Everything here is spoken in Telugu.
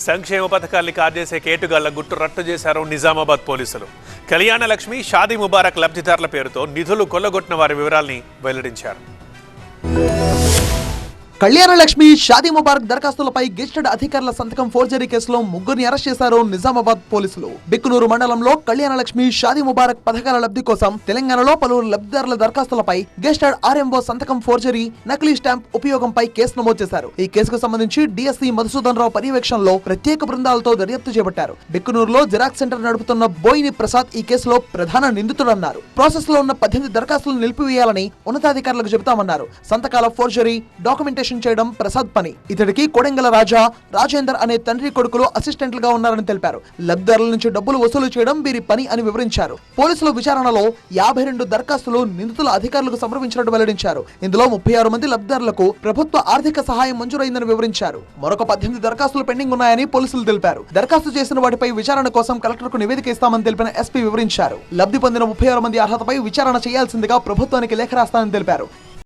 సంక్షేమ పథకాల్ని కాజేసే కేటుగాళ్ల గుట్టు రట్టు చేశారు నిజామాబాద్ పోలీసులు. కళ్యాణ లక్ష్మి, షాదీ ముబారక్ లబ్ధిదారుల పేరుతో నిధులు కొల్లగొట్టిన వారి వివరాల్ని వెల్లడించారు. కళ్యాణ లక్ష్మి, షాదీ ముబారక్ దరఖాస్తులపై గెజిటెడ్ అధికారుల సంతకం ఫోర్జరీ కేసులో ముగ్గురిని అరెస్ట్ చేశారు నిజామాబాద్ పోలీసులు. బిక్కునూరు మండలంలో కళ్యాణ లక్ష్మి, షాదీ ముబారక్ పథకాల లబ్ధి కోసం తెలంగాణలో పలువురు లబ్ధిదారుల దరఖాస్తులపై గెజిటెడ్ ఆర్ఎంఓ సంతకం ఫోర్జరీ, నకిలీ స్టాంప్ ఉపయోగంపై కేసు నమోదు చేశారు. ఈ కేసుకు సంబంధించి డిఎస్సీ మధుసూదన్ రావు పర్యవేక్షణలో ప్రత్యేక బృందాలతో దర్యాప్తు చేపట్టారు. బిక్కునూరులో జిరాక్స్ సెంటర్ నడుపుతున్న బోయిని ప్రసాద్ ఈ కేసులో ప్రధాన నిందితుడన్నారు. ప్రాసెస్ లో ఉన్న 18 దరఖాస్తులు నిలిపివేయాలని ఉన్నతాధికారులకు చెబుతామన్నారు. సంతకాల ఫోర్జరీ, డాక్యుమెంటేషన్ చేయడం ప్రసాద్ పని. ఇతడికి కొడెంగల రాజా, రాజేందర్ అనే తండ్రి కొడుకులు అసిస్టెంట్లుగా ఉన్నారని తెలిపారు. లబ్ధిదారుల నుంచి డబ్బులు వసూలు చేయడం వీరి పని అని వివరించారు. పోలీసుల విచారణలో 52 దరఖాస్తులు నిందితుల అధికారులకు సమర్పించినట్టు వెల్లడించారు. ఇందులో 36 మంది లబ్ధిదారులకు ప్రభుత్వ ఆర్థిక సహాయం మంజూరైందని వివరించారు. మరొక 18 దరఖాస్తులు పెండింగ్ ఉన్నాయని పోలీసులు తెలిపారు. దరఖాస్తు చేసిన వాటిపై విచారణ కోసం కలెక్టర్కు నివేదిక ఇస్తామని తెలిపిన ఎస్పీ వివరించారు. లబ్ధి పొందిన 36 మంది అర్హతపై విచారణ చేయాల్సిందిగా ప్రభుత్వానికి లేఖ రాస్తానని తెలిపారు.